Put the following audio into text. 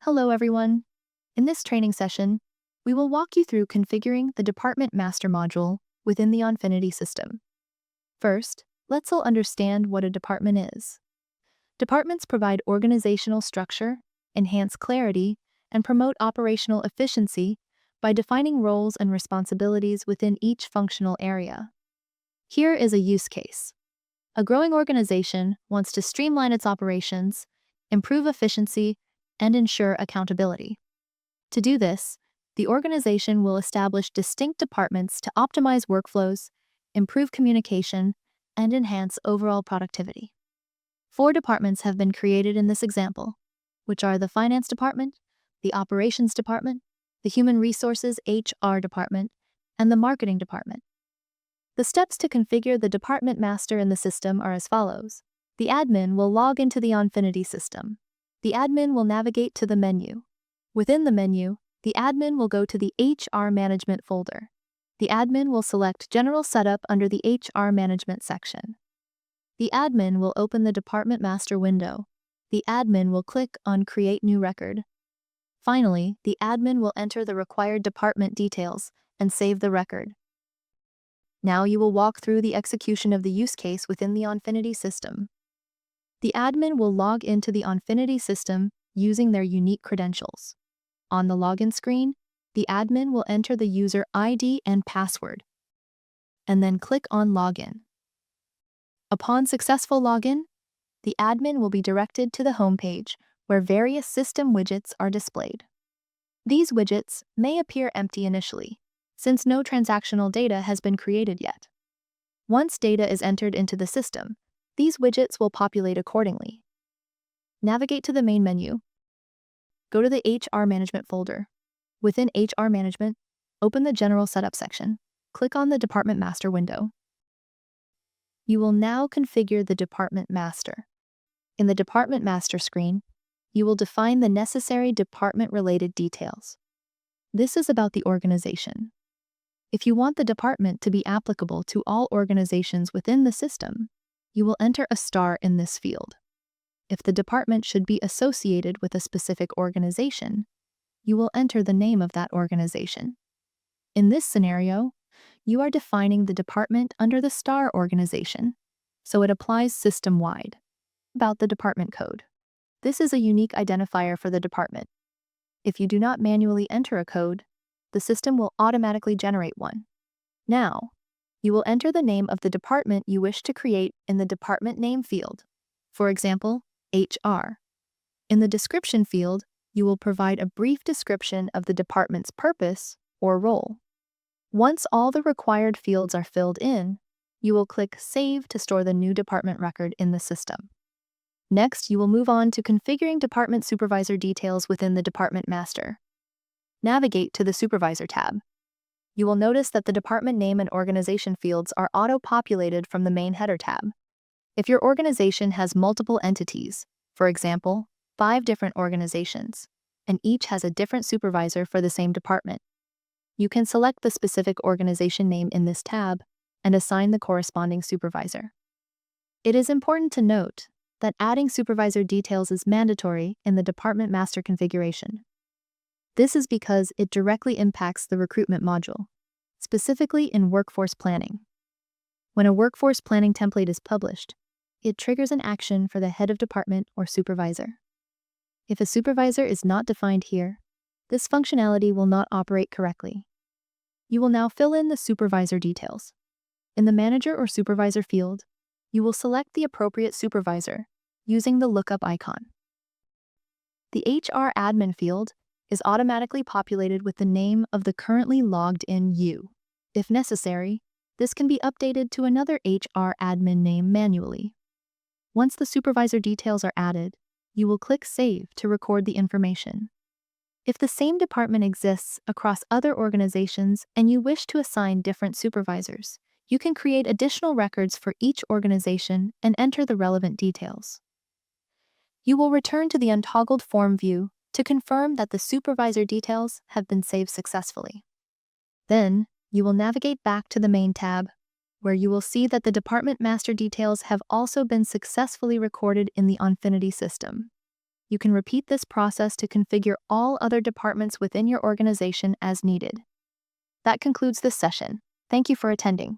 Hello, everyone. In this training session, we will walk you through configuring the Department Master module within the Onfinity system. First, let's all understand what a department is. Departments provide organizational structure, enhance clarity, and promote operational efficiency by defining roles and responsibilities within each functional area. Here is a use case. A growing organization wants to streamline its operations, improve efficiency, and ensure accountability. To do this, the organization will establish distinct departments to optimize workflows, improve communication, and enhance overall productivity. 4 departments have been created in this example, which are the Finance Department, the Operations Department, the Human Resources HR Department, and the Marketing Department. The steps to configure the Department Master in the system are as follows. The admin will log into the Onfinity system. The admin will navigate to the menu. Within the menu, the admin will go to the HR Management folder. The admin will select General Setup under the HR Management section. The admin will open the Department Master window. The admin will click on Create New Record. Finally, the admin will enter the required department details and save the record. Now you will walk through the execution of the use case within the Onfinity system. The admin will log into the Onfinity system using their unique credentials. On the login screen, the admin will enter the user ID and password, and then click on Login. Upon successful login, the admin will be directed to the home page where various system widgets are displayed. These widgets may appear empty initially, since no transactional data has been created yet. Once data is entered into the system, these widgets will populate accordingly. Navigate to the main menu. Go to the HR Management folder. Within HR Management, open the General Setup section. Click on the Department Master window. You will now configure the Department Master. In the Department Master screen, you will define the necessary department-related details. This is about the organization. If you want the department to be applicable to all organizations within the system, you will enter a star in this field. If the department should be associated with a specific organization, you will enter the name of that organization. In this scenario, you are defining the department under the star organization, so it applies system-wide. About the department code. This is a unique identifier for the department. If you do not manually enter a code, the system will automatically generate one. Now, you will enter the name of the department you wish to create in the department name field. For example, HR. In the description field, you will provide a brief description of the department's purpose or role. Once all the required fields are filled in, you will click Save to store the new department record in the system. Next, you will move on to configuring department supervisor details within the Department Master. Navigate to the Supervisor tab. You will notice that the department name and organization fields are auto-populated from the main header tab. If your organization has multiple entities, for example, 5 different organizations, and each has a different supervisor for the same department, you can select the specific organization name in this tab and assign the corresponding supervisor. It is important to note that adding supervisor details is mandatory in the Department Master configuration. This is because it directly impacts the recruitment module, specifically in workforce planning. When a workforce planning template is published, it triggers an action for the head of department or supervisor. If a supervisor is not defined here, this functionality will not operate correctly. You will now fill in the supervisor details. In the manager or supervisor field, you will select the appropriate supervisor using the lookup icon. The HR admin field is automatically populated with the name of the currently logged in you. If necessary, this can be updated to another HR admin name manually. Once the supervisor details are added, you will click Save to record the information. If the same department exists across other organizations and you wish to assign different supervisors, you can create additional records for each organization and enter the relevant details. You will return to the untoggled form view to confirm that the supervisor details have been saved successfully. Then, you will navigate back to the main tab, where you will see that the Department Master details have also been successfully recorded in the Onfinity system. you can repeat this process to configure all other departments within your organization as needed. That concludes this session. Thank you for attending.